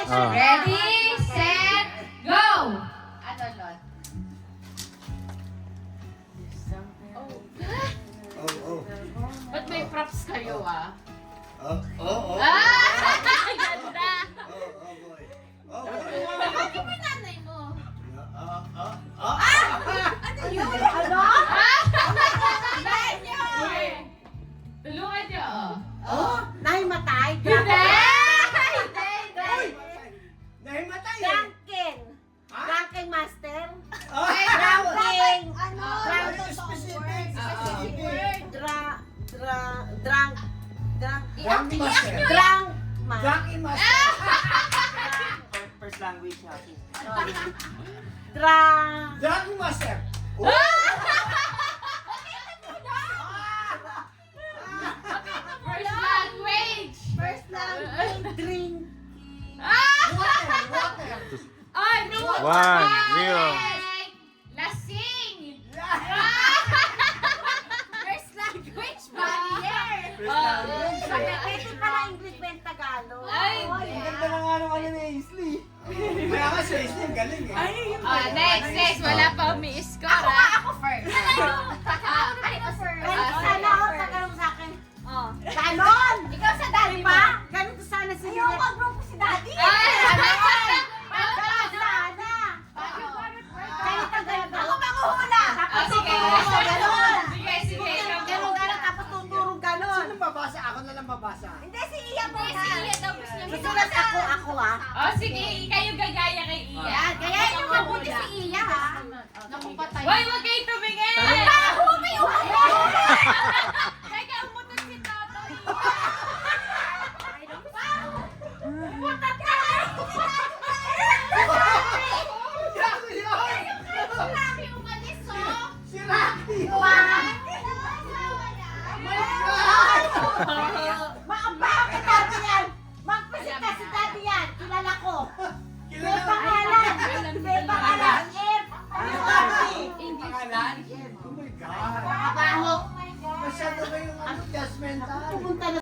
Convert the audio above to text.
Ready, set, go! Ano, Lot? Oh. Ba't may props kayo, ah? Oh. Ganda! Oh, boy. Bakit may nanay mo? Ano yun? Ano? Tulungan niyo, oh. Oh, nahimatay. Hindi! Nahimatay eh. Drunken. Ha? Drunken master. Ay, Drunken. Ano? Specific. Drunk. Drunk master. Drunk. Drunken master. First language natin. Drunk. Drunken master. First language! First language. Drink. Water. Ay, no! 1-0. Lasing! First language barrier. Pwede pala English ben Tagalog. Ay, Ang ganda na nga nung ano ni Aisley. Kaya nga si Aisley, galing eh. Next. Wala pa umi-score, ah. Ako first. Ako first. Ganito sana ako tagalog sa akin. Ganon! Ikaw sa daddy mo. Diba? Ganito sana si Ayaw mag-group si daddy. Ganon sana. Ganito. Ako makuhula. Tapos Sige. ganon. Sige. Ganon. Tapos tuturo ganon. Sino babasa? Ako na lang babasa. Hindi, si Iya mo. Hindi, si Iya daw gusto niya Susulat ako ah. Oh, sige. Kayo gagaya kay Iya. Kaya yung mabuti si Iya, ha? Naku, patay. Hoy, huwag kayo tumingin! Teka, umutot si Toto. Si Rocky yun! Sabi umalis, oh! Si Rocky yun!